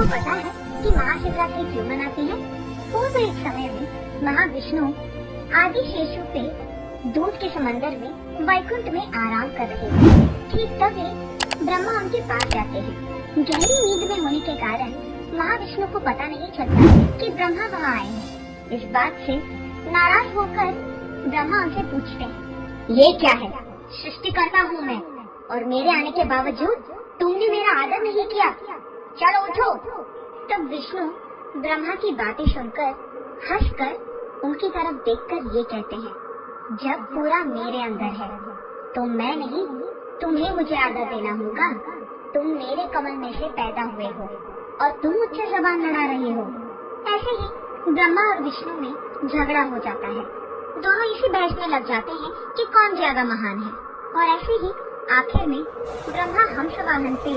सबको पता है कि महाशिवरात्रि क्यों मनाते हैं? पूर्व एक समय में महाविष्णु आदि शेषु पे दूध के समंदर में वैकुंठ में आराम कर रहे थे। ठीक तभी ब्रह्मा उनके पास जाते हैं। गहरी नींद में होने के कारण महाविष्णु को पता नहीं चलता कि ब्रह्मा वहाँ आए हैं। इस बात से नाराज होकर ब्रह्मा उनसे पूछते हैं, ये क्या है? सृष्टिकर्ता हूँ मैं और मेरे आने के बावजूद तुमने मेरा आदर नहीं किया, चलो उठो। तब विष्णु ब्रह्मा की बातें सुनकर हंसकर उनकी तरफ देखकर ये कहते हैं, जब पूरा मेरे अंदर है तो मैं नहीं, तुम्हें मुझे आदर देना होगा। तुम मेरे कमल में से पैदा हुए हो और तुम मुझसे जबान लड़ा रहे हो। ऐसे ही ब्रह्मा और विष्णु में झगड़ा हो जाता है। दोनों इसी बहस में लग जाते हैं कि कौन ज्यादा महान है। और ऐसे ही आखिर में ब्रह्मा हंस वाहन पे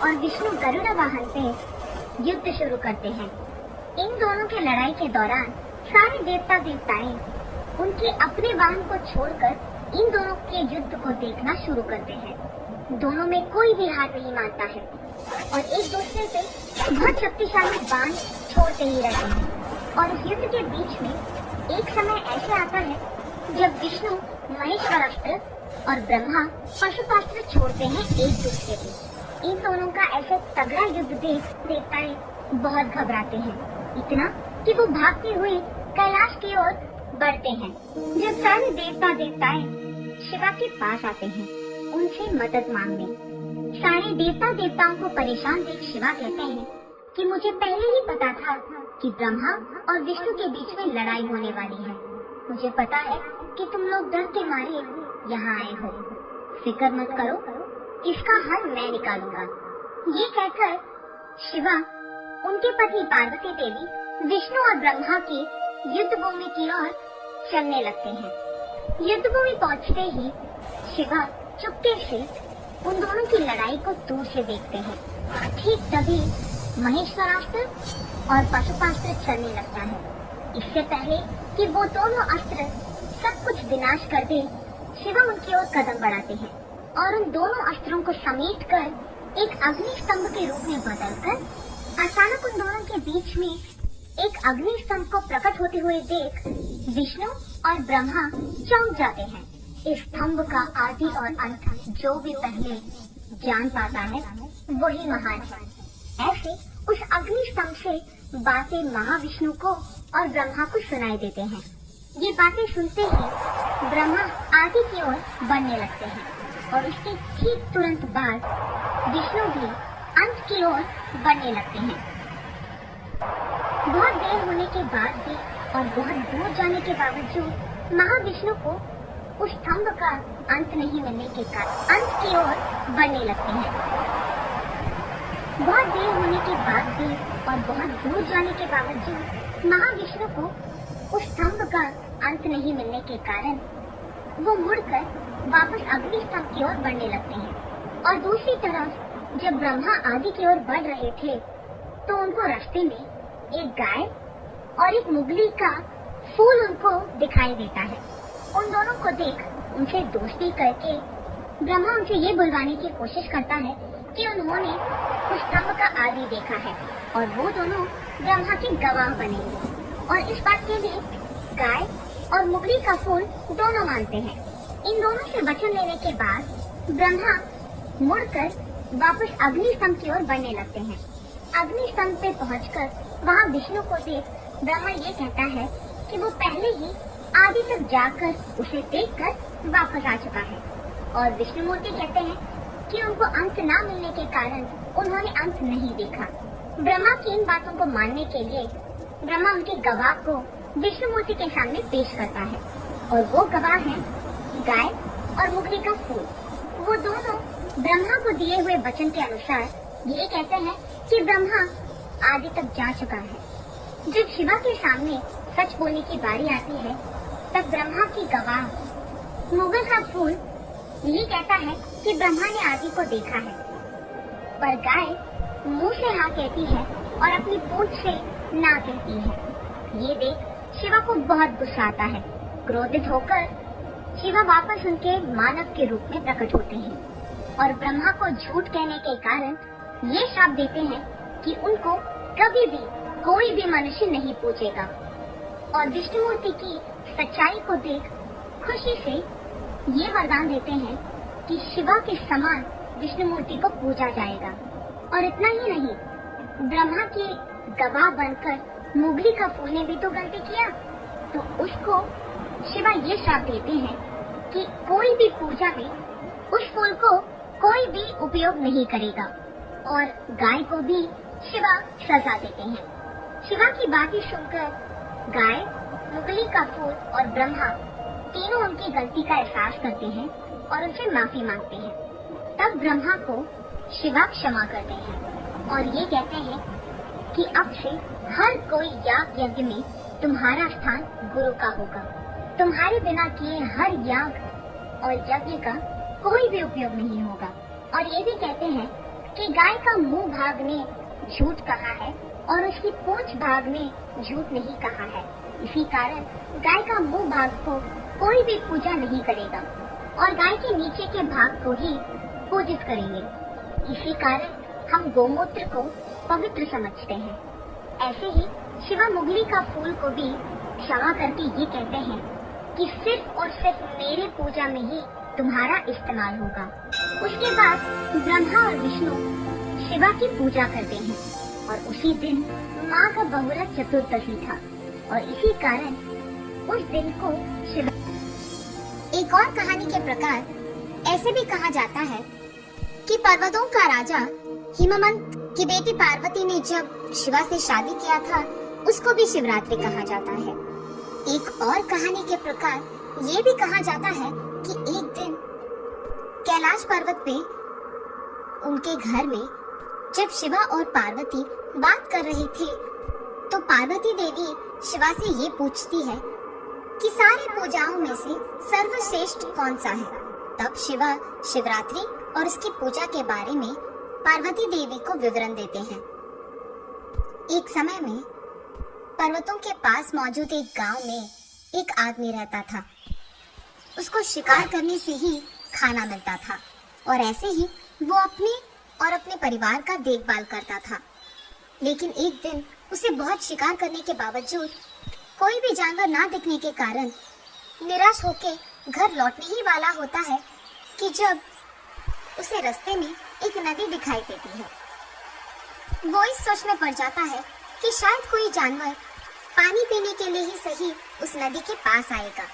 और विष्णु गरुड़ वाहन पे युद्ध शुरू करते हैं। इन दोनों की लड़ाई के दौरान सारे देवता देवताएं उनके अपने वाहन को छोड़कर इन दोनों के युद्ध को देखना शुरू करते हैं। दोनों में कोई भी हार नहीं मानता है और एक दूसरे पे बहुत शक्तिशाली बाण छोड़ते ही रहते हैं। और उस युद्ध के बीच में एक समय ऐसे आता है जब विष्णु महेश्वरास्त्र और ब्रह्मा पशुपास्त्र छोड़ते हैं एक दूसरे पे। इन दोनों का ऐसे तगड़ा युद्ध देख देवताएं बहुत घबराते हैं, इतना कि वो भागते हुए कैलाश की ओर बढ़ते हैं। जब सारे देवता देवताएं शिवा के पास आते हैं उनसे मदद मांगने, सारे देवता देवताओं को परेशान देख शिवा कहते हैं कि मुझे पहले ही पता था कि ब्रह्मा और विष्णु के बीच में लड़ाई होने वाली है। मुझे पता है कि तुम लोग डर के मारे यहाँ आए हो। फिक्र मत करो, इसका हल मैं निकालूंगा। ये कहकर शिवा उनके पति पार्वती देवी विष्णु और ब्रह्मा की युद्ध भूमि की ओर चलने लगते हैं। युद्ध भूमि पहुँचते ही शिवा चुपके से उन दोनों की लड़ाई को दूर से देखते हैं। ठीक तभी महेश्वरास्त्र और पशुपास्त्र चलने लगता है। इससे पहले कि वो दोनों अस्त्र सब कुछ विनाश कर दे, शिवा उनकी ओर कदम बढ़ाते हैं और उन दोनों अस्त्रों को समेटकर एक अग्नि स्तंभ के रूप में बदलकर अचानक उन दोनों के बीच में एक अग्नि स्तंभ को प्रकट होते हुए देख विष्णु और ब्रह्मा चौंक जाते हैं। इस स्तंभ का आदि और अंत जो भी पहले जान पाता है वही महान है। ऐसे उस अग्नि स्तंभ से बातें महाविष्णु को और ब्रह्मा को सुनाई देते हैं। ये बातें सुनते ही ब्रह्मा आदि की ओर बढ़ने लगते हैं और उसके ठीक तुरंत बाद विष्णु भी अंत की ओर बढ़ने लगते हैं। बहुत देर होने के बाद भी और बहुत दूर जाने के बावजूद महाविष्णु को उस स्तंभ का अंत नहीं मिलने के कारण अंत की ओर बढ़ने लगते हैं। बहुत देर होने के बाद भी और बहुत दूर जाने के बावजूद महाविष्णु को उस स्तंभ का अंत नहीं मिलने के कारण वो मुड़कर वापस अग्नि स्तंभ की ओर बढ़ने लगते हैं। और दूसरी तरफ जब ब्रह्मा आदि की ओर बढ़ रहे थे तो उनको रास्ते में एक गाय और एक मुगली का फूल उनको दिखाई देता है। उन दोनों को देख उनसे दोस्ती करके ब्रह्मा उनसे ये बुलवाने की कोशिश करता है कि उन्होंने उस स्तंभ का आदि देखा है और वो दोनों ब्रह्मा के गवाह बनेंगे। और इस बात के लिए गाय और मुगली का फूल दोनों मानते हैं। इन दोनों से वचन लेने के बाद ब्रह्मा मुड़कर वापस अग्नि स्तंभ की ओर बढ़ने लगते हैं। अग्नि स्तंभ पे पहुंचकर वहाँ विष्णु को देख ब्रह्मा ये कहता है कि वो पहले ही आदि तक जाकर उसे देखकर वापस आ चुका है। और विष्णुमूर्ति कहते हैं कि उनको अंत ना मिलने के कारण उन्होंने अंत नहीं देखा। ब्रह्मा की इन बातों को मानने के लिए ब्रह्मा उनके गवाह को विष्णुमूर्ति के सामने पेश करता है और वो गवाह है गाय और मुगली का फूल। वो दोनों ब्रह्मा को दिए हुए वचन के अनुसार ये कहते हैं कि ब्रह्मा आदि तक जा चुका है। जब शिवा के सामने सच बोलने की बारी आती है तब ब्रह्मा की गवाह मुगल का फूल ये कहता है कि ब्रह्मा ने आदि को देखा है। पर गाय मुंह से हाँ कहती है और अपनी पूंछ से ना कहती है। ये देख शिवा को बहुत गुस्सा आता है। क्रोधित होकर शिवा वापस उनके मानव के रूप में प्रकट होते हैं और ब्रह्मा को झूठ कहने के कारण ये श्राप देते हैं कि उनको कभी भी कोई भी मनुष्य नहीं पूजेगा। और विष्णुमूर्ति की सच्चाई को देख खुशी से ये वरदान देते हैं कि शिवा के समान विष्णुमूर्ति को पूजा जाएगा। और इतना ही नहीं, ब्रह्मा के गवाह बनकर मुगली का फूल ने भी तो गलती किया, तो उसको शिवा ये श्राप देते हैं कि कोई भी पूजा में उस फूल को कोई भी उपयोग नहीं करेगा। और गाय को भी शिवा सजा देते हैं। शिवा की बातें सुनकर गाय, मुगली का फूल और ब्रह्मा तीनों उनकी गलती का एहसास करते हैं और उनसे माफी मांगते हैं। तब ब्रह्मा को शिवा क्षमा करते हैं और ये कहते हैं कि अब से हर कोई याग यज्ञ में तुम्हारा स्थान गुरु का होगा। तुम्हारे बिना किए हर याग और यज्ञ का कोई भी उपयोग नहीं होगा। और ये भी कहते हैं कि गाय का मुंह भाग ने झूठ कहा है और उसकी पूंछ भाग ने झूठ नहीं कहा है। इसी कारण गाय का मुंह भाग को कोई भी पूजा नहीं करेगा और गाय के नीचे के भाग को ही पूजित करेंगे। इसी कारण हम गोमूत्र को पवित्र समझते हैं। ऐसे ही शिवा मुगली का फूल को भी क्षमा करके ये कहते हैं कि सिर्फ और सिर्फ मेरे पूजा में ही तुम्हारा इस्तेमाल होगा। उसके बाद ब्रह्मा और विष्णु शिवा की पूजा करते हैं और उसी दिन माँ का बहुरथ चतुर्दशी था और इसी कारण उस दिन को शिवा। एक और कहानी के प्रकार ऐसे भी कहा जाता है कि पर्वतों का राजा हिमवंत की बेटी पार्वती ने जब शिवा से शादी किया था, उसको भी शिवरात्रि कहा जाता है। एक और कहानी के प्रकार ये भी कहा जाता है कि एक दिन कैलाश पर्वत पे उनके घर में जब शिवा और पार्वती बात कर रहे थे, तो पार्वती देवी शिवा से ये पूछती है कि सारी पूजाओं में से सर्वश्रेष्ठ कौन सा है। तब शिवा शिवरात्रि और उसकी पूजा के बारे में पार्वती देवी को विवरण देते हैं। एक समय में पर्वतों के पास मौजूद एक गांव में एक आदमी रहता था। उसको शिकार करने से ही खाना मिलता था और ऐसे ही वो अपने और अपने परिवार का देखभाल करता था। लेकिन एक दिन उसे बहुत शिकार करने के बावजूद कोई भी जानवर ना दिखने के कारण निराश होके घर लौटने ही वाला होता है कि जब उसे रास्ते में एक नदी दिखाई देती है। वो इस सोच में पड़ जाता है कि शायद कोई जानवर पानी पीने के लिए ही सही उस नदी के पास आएगा।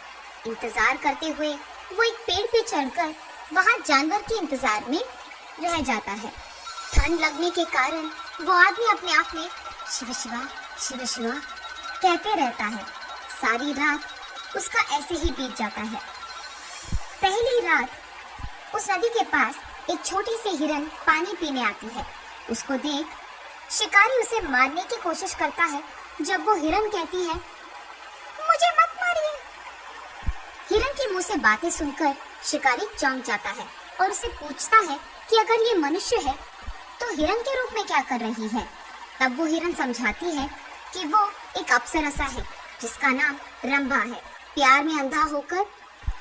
इंतजार करते हुए वो एक पेड़ पे चढ़कर वहाँ जानवर के इंतजार में रह जाता है। ठंड लगने के कारण वो आदमी अपने आप में शिव शिवा शिव शिवा कहते रहता है। सारी रात उसका ऐसे ही बीत जाता है। पहली रात उस नदी के पास एक छोटी सी हिरन पानी पीने आती है। उसको देख शिकारी उसे मारने की कोशिश करता है। जब वो हिरन कहती है, मुझे मत मारिए। हिरन के मुंह से बातें सुनकर शिकारी चौंक जाता है और उसे पूछता है कि अगर ये मनुष्य है तो हिरन के रूप में क्या कर रही है। तब वो हिरन समझाती है कि वो एक अप्सरसा है जिसका नाम रंभा है। प्यार में अंधा होकर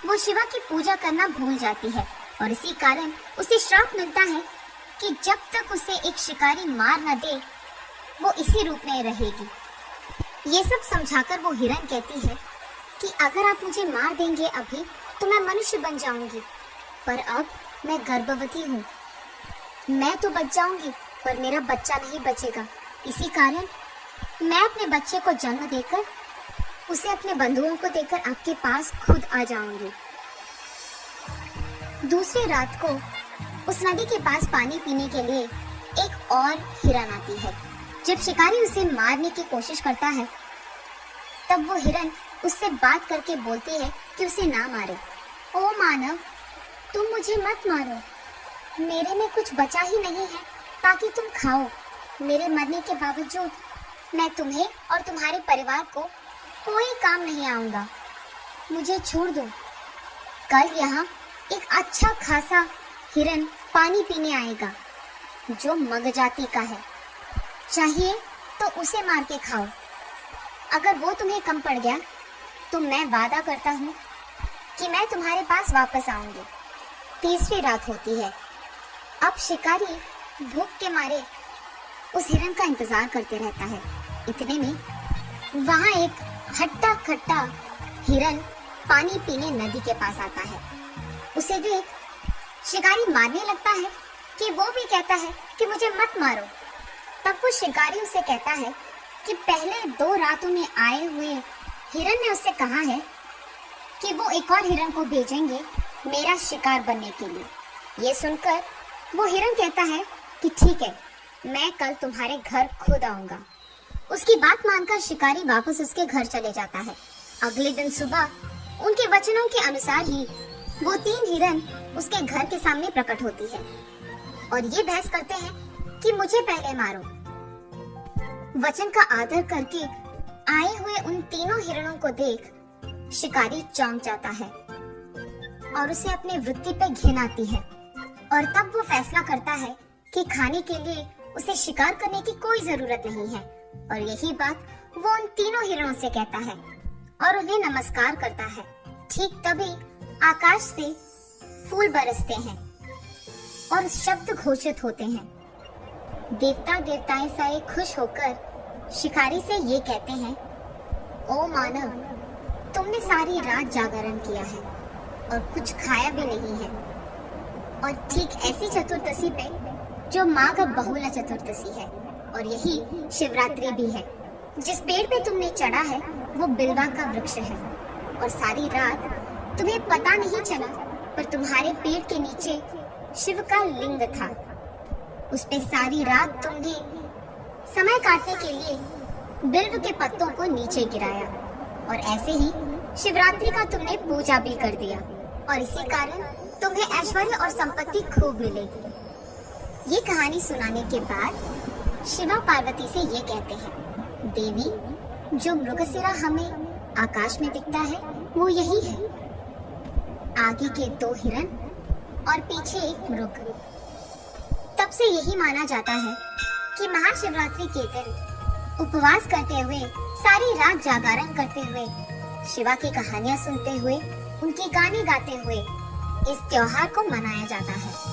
वो शिवा की पूजा करना भूल जाती है और इसी कारण उसे श्राप मिलता है कि जब तक उसे एक शिकारी मार न दे वो इसी रूप में रहेगी। ये सब समझाकर वो हिरन कहती है कि अगर आप मुझे मार देंगे अभी तो मैं मनुष्य बन जाऊंगी, पर अब मैं गर्भवती हूँ। मैं तो बच जाऊंगी पर मेरा बच्चा नहीं बचेगा। इसी कारण मैं अपने बच्चे को जन्म देकर उसे अपने बंधुओं को देकर आपके पास खुद आ जाऊंगी। दूसरी रात को उस नदी के पास पानी पीने के लिए एक और हिरन आती है। जब शिकारी उसे मारने की कोशिश करता है तब वो हिरन उससे बात करके बोलती है कि उसे ना मारे। ओ मानव, तुम मुझे मत मारो, मेरे में कुछ बचा ही नहीं है ताकि तुम खाओ। मेरे मरने के बावजूद मैं तुम्हें और तुम्हारे परिवार को कोई काम नहीं आऊंगा, मुझे छोड़ दो। कल यहाँ एक अच्छा खासा हिरन पानी पीने आएगा जो मग जाति का है, चाहिए तो उसे मार के खाओ। अगर वो तुम्हें कम पड़ गया तो मैं वादा करता हूँ कि मैं तुम्हारे पास वापस आऊंगी। तीसरी रात होती है। अब शिकारी भूख के मारे उस हिरन का इंतजार करते रहता है। इतने में वहाँ एक हट्टा कट्टा हिरन पानी पीने नदी के पास आता है। उसे देख शिकारी मारने लगता है कि वो भी कहता है कि मुझे मत मारो। तब वो शिकारी उसे कहता है कि पहले 2 रातों में आए हुए हिरन ने उससे कहा है कि वो एक और हिरन को भेजेंगे मेरा शिकार बनने के लिए। ये सुनकर वो हिरन कहता है कि ठीक है, मैं कल तुम्हारे घर खुद आऊंगा। उसकी बात मानकर शिकारी वापस उसके घर चले जाता है। अगले दिन सुबह उनके वचनों के अनुसार ही वो 3 हिरन उसके घर के सामने प्रकट होती है और ये बहस करते हैं कि मुझे पहले मारो। वचन का आदर करके आए हुए उन तीनों हिरणों को देख शिकारी चौंक जाता है और उसे अपने वृत्ति पे घिन आती है और तब वो फैसला करता है कि खाने के लिए उसे शिकार करने की कोई जरूरत नहीं है। और यही बात वो उन तीनों हिरणों से कहता है और उन्हें नमस्कार करता है। ठीक तभी आकाश से फूल बरसते हैं और शब्द घोषित होते हैं। देवता देवताएं सारे खुश होकर शिकारी से ये कहते हैं, ओ मानव, तुमने सारी रात जागरण किया है और कुछ खाया भी नहीं है। और ठीक ऐसी चतुर्दशी पे जो माँ का बहुला चतुर्दशी है और यही शिवरात्रि भी है। जिस पेड़ पे तुमने चढ़ा है वो बिल्वा का वृक्ष है और सारी रात तुम्हें पता नहीं चला, पर तुम्हारे पेड़ के नीचे शिव का लिंग था। उस पे सारी रात तुमने समय काटने के लिए बिल्व के पत्तों को नीचे गिराया और ऐसे ही शिवरात्रि का तुमने पूजा भी कर दिया और इसी कारण तुम्हें ऐश्वर्य और संपत्ति खूब मिलेगी। ये कहानी सुनाने के बाद शिवा पार्वती से ये कहते हैं, देवी, जो मृगशिरा हमें आकाश में दिखता है वो यही है। आगे के 2 हिरन और पीछे एक मृग। तब से यही माना जाता है कि महाशिवरात्रि के दिन उपवास करते हुए, सारी रात जागरण करते हुए, शिवा की कहानियां सुनते हुए, उनके गाने गाते हुए इस त्योहार को मनाया जाता है।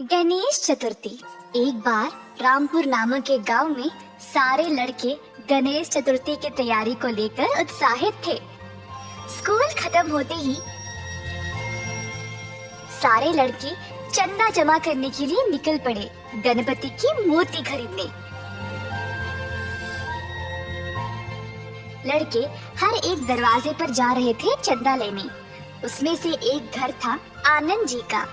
गणेश चतुर्थी। एक बार रामपुर नामक एक गांव में सारे लड़के गणेश चतुर्थी की तैयारी को लेकर उत्साहित थे। स्कूल खत्म होते ही सारे लड़के चंदा जमा करने के लिए निकल पड़े गणपति की मूर्ति खरीदने। लड़के हर एक दरवाजे पर जा रहे थे चंदा लेने। उसमें से एक घर था आनंद जी का।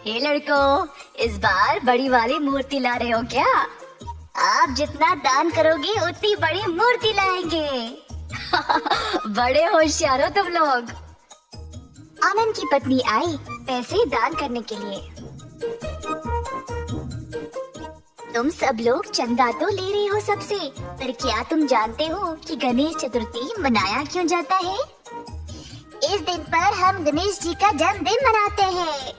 हे लड़कों, इस बार बड़ी वाली मूर्ति ला रहे हो क्या? आप जितना दान करोगे उतनी बड़ी मूर्ति लाएंगे। बड़े होशियार हो तुम लोग। आनंद की पत्नी आई पैसे दान करने के लिए। तुम सब लोग चंदा तो ले रहे हो सबसे, पर क्या तुम जानते हो कि गणेश चतुर्थी मनाया क्यों जाता है? इस दिन पर हम गणेश जी का जन्मदिन मनाते हैं।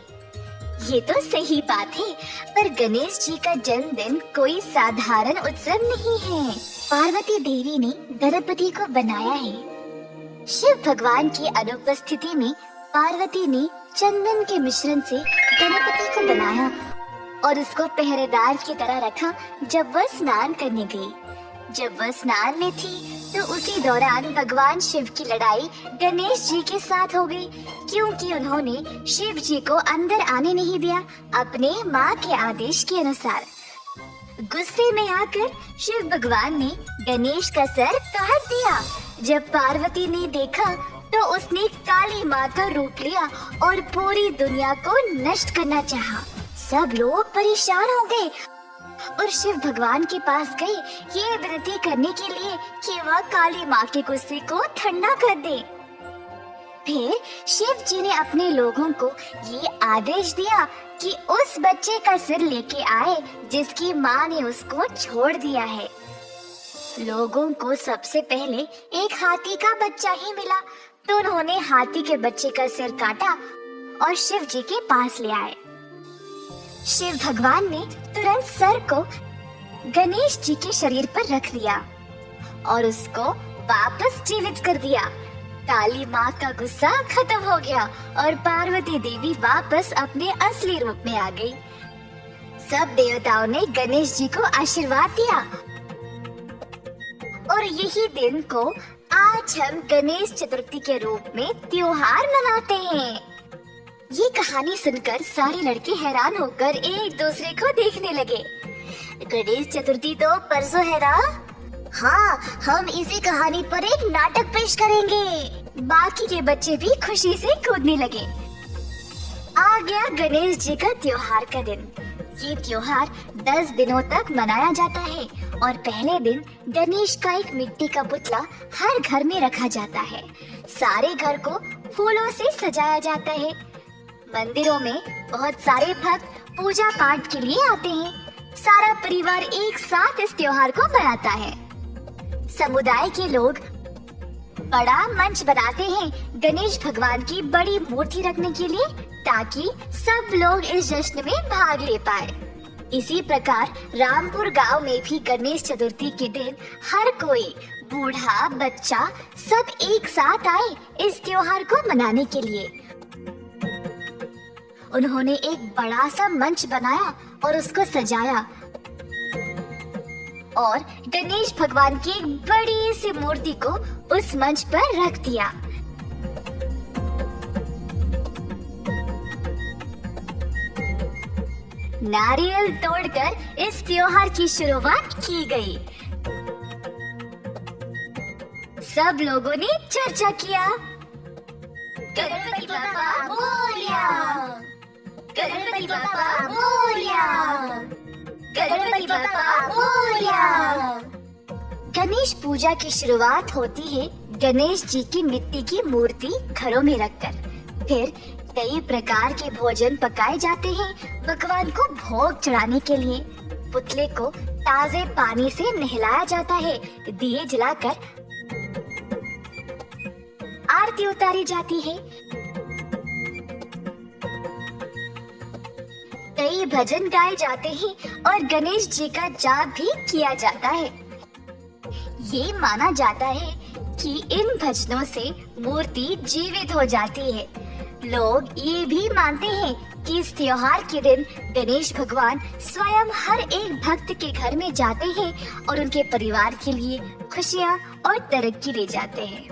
ये तो सही बात है, पर गणेश जी का जन्मदिन कोई साधारण उत्सव नहीं है। पार्वती देवी ने गणपति को बनाया है। शिव भगवान की अनुपस्थिति में पार्वती ने चंदन के मिश्रण से गणपति को बनाया और उसको पहरेदार की तरह रखा जब वह स्नान करने गई। जब वह स्नान में थी तो उसी दौरान भगवान शिव की लड़ाई गणेश जी के साथ हो गई, क्योंकि उन्होंने शिव जी को अंदर आने नहीं दिया अपने माँ के आदेश के अनुसार। गुस्से में आकर शिव भगवान ने गणेश का सर काट दिया। जब पार्वती ने देखा तो उसने काली माँ का रूप लिया और पूरी दुनिया को नष्ट करना चाहा। सब लोग परेशान हो गए और शिव भगवान के पास गए ये विनती करने के लिए कि वह काली माँ के गुस्से को ठंडा कर दे। फिर शिव जी ने अपने लोगों को ये आदेश दिया कि उस बच्चे का सिर लेके आए जिसकी माँ ने उसको छोड़ दिया है। लोगों को सबसे पहले एक हाथी का बच्चा ही मिला, तो उन्होंने हाथी के बच्चे का सिर काटा और शिव जी के पास ले आए। शिव भगवान ने तुरंत सर को गणेश जी के शरीर पर रख दिया और उसको वापस जीवित कर दिया। काली माँ का गुस्सा खत्म हो गया और पार्वती देवी वापस अपने असली रूप में आ गई। सब देवताओं ने गणेश जी को आशीर्वाद दिया और यही दिन को आज हम गणेश चतुर्थी के रूप में त्योहार मनाते हैं। ये कहानी सुनकर सारे लड़के हैरान होकर एक दूसरे को देखने लगे। गणेश चतुर्थी तो परसों है ना? हाँ, हम इसी कहानी पर एक नाटक पेश करेंगे। बाकी के बच्चे भी खुशी से कूदने लगे। आ गया गणेश जी का त्योहार का दिन। ये त्योहार 10 दिनों तक मनाया जाता है और पहले दिन गणेश का एक मिट्टी का पुतला हर घर में रखा जाता है। सारे घर को फूलों से सजाया जाता है। मंदिरों में बहुत सारे भक्त पूजा पाठ के लिए आते हैं। सारा परिवार एक साथ इस त्योहार को मनाता है। समुदाय के लोग बड़ा मंच बनाते हैं गणेश भगवान की बड़ी मूर्ति रखने के लिए, ताकि सब लोग इस जश्न में भाग ले पाए। इसी प्रकार रामपुर गांव में भी गणेश चतुर्थी के दिन हर कोई, बूढ़ा बच्चा, सब एक साथ आए इस त्योहार को मनाने के लिए। उन्होंने एक बड़ा सा मंच बनाया और उसको सजाया और गणेश भगवान की एक बड़ी सी मूर्ति को उस मंच पर रख दिया। नारियल तोड़कर इस त्योहार की शुरुआत की गई। सब लोगों ने चर्चा किया। गणपति बप्पा मोरया, गणपति बप्पा मोरया, गणपति बप्पा मोरया। गणेश पूजा की शुरुआत होती है गणेश जी की मिट्टी की मूर्ति घरों में रखकर। फिर कई प्रकार के भोजन पकाए जाते हैं भगवान को भोग चढ़ाने के लिए। पुतले को ताजे पानी से नहलाया जाता है। दिए जलाकर आरती उतारी जाती है। कई भजन गाए जाते हैं और गणेश जी का जाप भी किया जाता है। ये माना जाता है कि इन भजनों से मूर्ति जीवित हो जाती है। लोग ये भी मानते हैं कि इस त्योहार के दिन गणेश भगवान स्वयं हर एक भक्त के घर में जाते हैं और उनके परिवार के लिए खुशियाँ और तरक्की ले जाते हैं।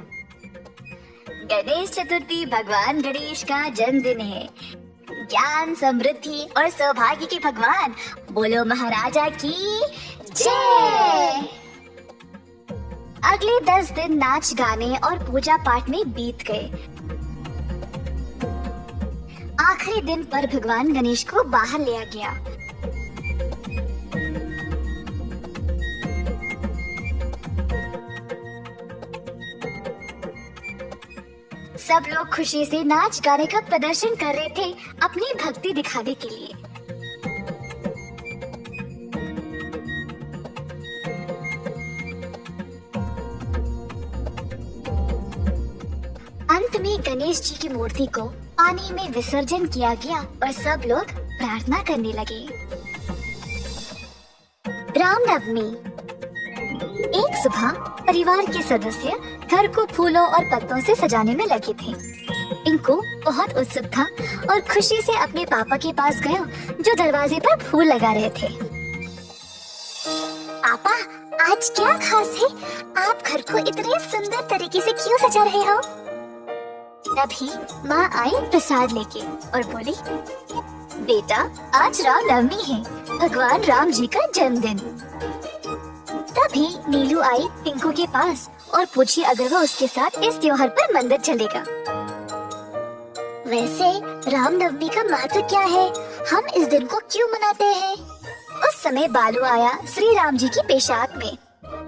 गणेश चतुर्थी भगवान गणेश का जन्मदिन है। ज्ञान, समृद्धि और सौभाग्य के भगवान, बोलो महाराजा की जय। अगले 10 दिन नाच गाने और पूजा पाठ में बीत गए। आखिरी दिन पर भगवान गणेश को बाहर लिया गया। सब लोग खुशी से नाच गाने का प्रदर्शन कर रहे थे अपनी भक्ति दिखाने के लिए। अंत में गणेश जी की मूर्ति को पानी में विसर्जन किया गया और सब लोग प्रार्थना करने लगे। रामनवमी। एक सुबह परिवार के सदस्य घर को फूलों और पत्तों से सजाने में लगे थे। इनको बहुत उत्सुक था और खुशी से अपने पापा के पास गया जो दरवाजे पर फूल लगा रहे थे। पापा, आज क्या खास है? आप घर को इतने सुंदर तरीके से क्यों सजा रहे हो? तभी माँ आई प्रसाद लेके और बोली, बेटा, आज रामनवमी है, भगवान राम जी का जन्मदिन। तभी नीलू आई पिंकू के पास और पूछी अगर वो उसके साथ इस त्योहार पर मंदिर चलेगा। वैसे रामनवमी का महत्व क्या है? हम इस दिन को क्यों मनाते हैं? उस समय बालू आया श्री राम जी की पेशाब में।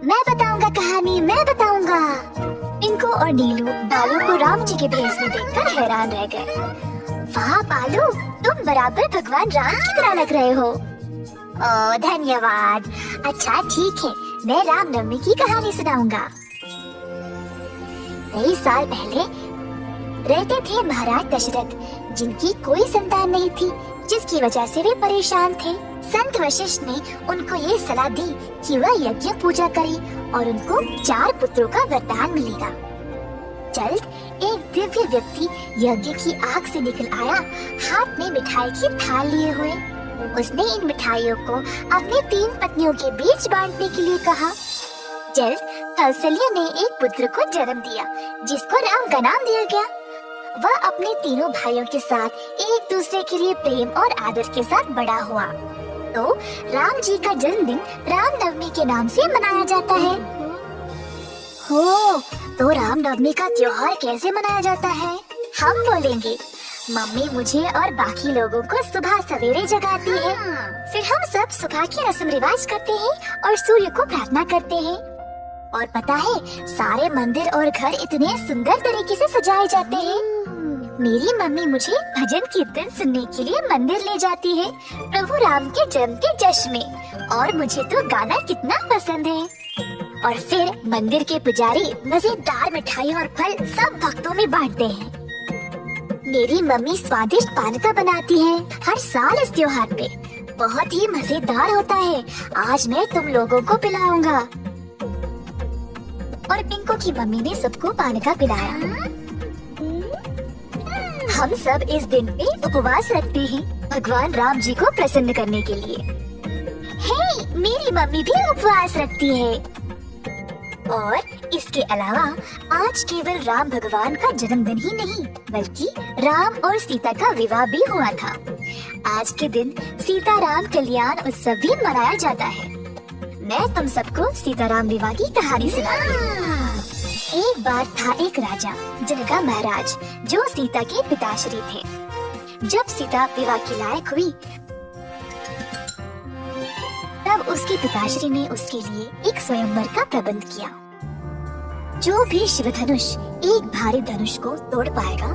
मैं बताऊंगा कहानी, मैं बताऊंगा। पिंकू और नीलू बालू को राम जी के भेष में देखकर हैरान रह गए। वाह बालू, तुम बराबर भगवान राम की तरह लग रहे हो। ओह धन्यवाद। अच्छा ठीक है, मैं रामनवमी की कहानी सुनाऊंगा। कई साल पहले रहते थे महाराज दशरथ, जिनकी कोई संतान नहीं थी, जिसकी वजह से वे परेशान थे। संत वशिष्ठ ने उनको ये सलाह दी कि वह यज्ञ पूजा करें और उनको 4 पुत्रों का वरदान मिलेगा। जल्द एक दिव्य व्यक्ति यज्ञ की आग से निकल आया, हाथ में मिठाई की थाल लिए हुए। उसने इन मिठाइयों को अपने 3 पत्नियों के बीच बांटने के लिए कहा। जल्द कौशल्या ने एक पुत्र को जन्म दिया जिसको राम का नाम दिया गया। वह अपने तीनों भाइयों के साथ एक दूसरे के लिए प्रेम और आदर के साथ बड़ा हुआ। तो राम जी का जन्मदिन रामनवमी के नाम से मनाया जाता है। हो, तो रामनवमी का त्योहार कैसे मनाया जाता है? हम बोलेंगे। मम्मी मुझे और बाकी लोगों को सुबह सवेरे जगाती है। फिर हम सब सुबह की रस्म रिवाज करते हैं और सूर्य को प्रार्थना करते हैं। और पता है, सारे मंदिर और घर इतने सुंदर तरीके से सजाए जाते हैं। मेरी मम्मी मुझे भजन कीर्तन सुनने के लिए मंदिर ले जाती है प्रभु राम के जन्म के जश्न में, और मुझे तो गाना कितना पसंद है। और फिर मंदिर के पुजारी मजेदार मिठाई और फल सब भक्तों में बांटते हैं। मेरी मम्मी स्वादिष्ट पानका बनाती है हर साल इस त्योहार पे। बहुत ही मजेदार होता है। आज मैं तुम लोगों को पिलाऊंगा। और पिंको की मम्मी ने सबको पानका पिलाया। हम सब इस दिन पे उपवास रखते हैं भगवान राम जी को प्रसन्न करने के लिए। हे, मेरी मम्मी भी उपवास रखती है। और इसके अलावा आज केवल राम भगवान का जन्मदिन ही नहीं, बल्कि राम और सीता का विवाह भी हुआ था। आज के दिन सीता राम कल्याण उत्सव भी मनाया जाता है। मैं तुम सबको सीताराम विवाह की कहानी सुनाती हूँ। एक बार था एक राजा जनका महाराज, जो सीता के पिताश्री थे। जब सीता विवाह की लायक हुई, तब उसके पिताश्री ने उसके लिए एक स्वयंवर का प्रबंध किया। जो भी शिव धनुष एक भारी धनुष को तोड़ पाएगा,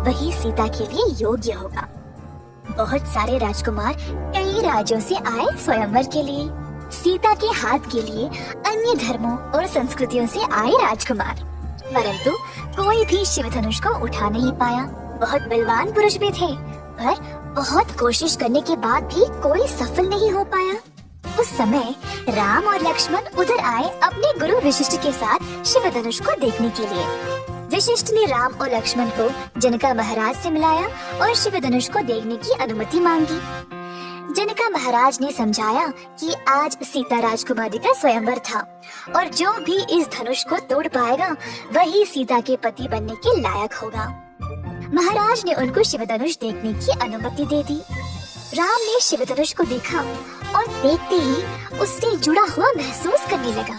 वही सीता के लिए योग्य होगा। बहुत सारे राजकुमार कई राज्यों से आए स्वयंवर के लिए। सीता के हाथ के लिए अन्य धर्मों और संस्कृतियों से आए राजकुमार, परंतु कोई भी शिव धनुष को उठा नहीं पाया। बहुत बलवान पुरुष भी थे, पर बहुत कोशिश करने के बाद भी कोई सफल नहीं हो पाया। उस समय राम और लक्ष्मण उधर आए अपने गुरु वशिष्ठ के साथ शिव धनुष को देखने के लिए। वशिष्ठ ने राम और लक्ष्मण को जनका महाराज से मिलाया और शिव धनुष को देखने की अनुमति मांगी। जनका महाराज ने समझाया कि आज सीता राजकुमारी का स्वयंवर था, और जो भी इस धनुष को तोड़ पाएगा, वही सीता के पति बनने के लायक होगा। महाराज ने उनको शिव धनुष देखने की अनुमति दे दी। राम ने शिव धनुष को देखा और देखते ही उससे जुड़ा हुआ महसूस करने लगा।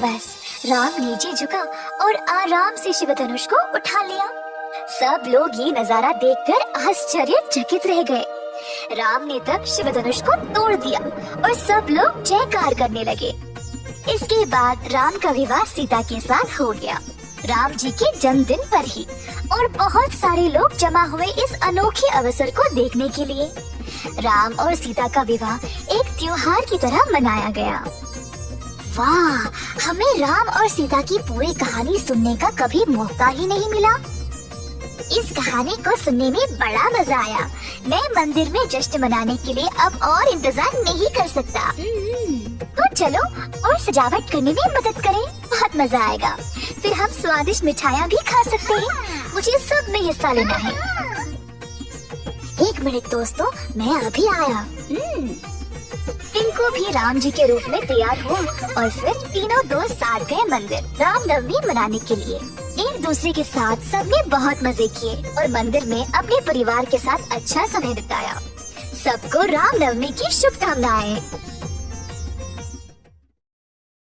बस राम नीचे झुका और आराम से शिव धनुष को उठा लिया। सब लोग ये नजारा देखकर आश्चर्यचकित रह गए। राम ने तब शिव धनुष को तोड़ दिया और सब लोग जयकार करने लगे। इसके बाद राम का विवाह सीता के साथ हो गया, राम जी के जन्मदिन पर ही। और बहुत सारे लोग जमा हुए इस अनोखे अवसर को देखने के लिए। राम और सीता का विवाह एक त्योहार की तरह मनाया गया। वाह, हमें राम और सीता की पूरी कहानी सुनने का कभी मौका ही नहीं मिला। इस कहानी को सुनने में बड़ा मजा आया। मैं मंदिर में जश्न मनाने के लिए अब और इंतजार नहीं कर सकता। तो चलो और सजावट करने में मदद करें, बहुत मजा आएगा। फिर हम स्वादिष्ट मिठाइयाँ भी खा सकते हैं। मुझे सब में हिस्सा लेना है। एक मिनट दोस्तों, मैं अभी आया। पिंकू भी राम जी के रूप में तैयार हुआ और फिर तीनों दोस्त साथ गए मंदिर रामनवमी मनाने के लिए। एक दूसरे के साथ सबने बहुत मजे किए और मंदिर में अपने परिवार के साथ अच्छा समय बिताया। सबको रामनवमी की शुभकामनाएं।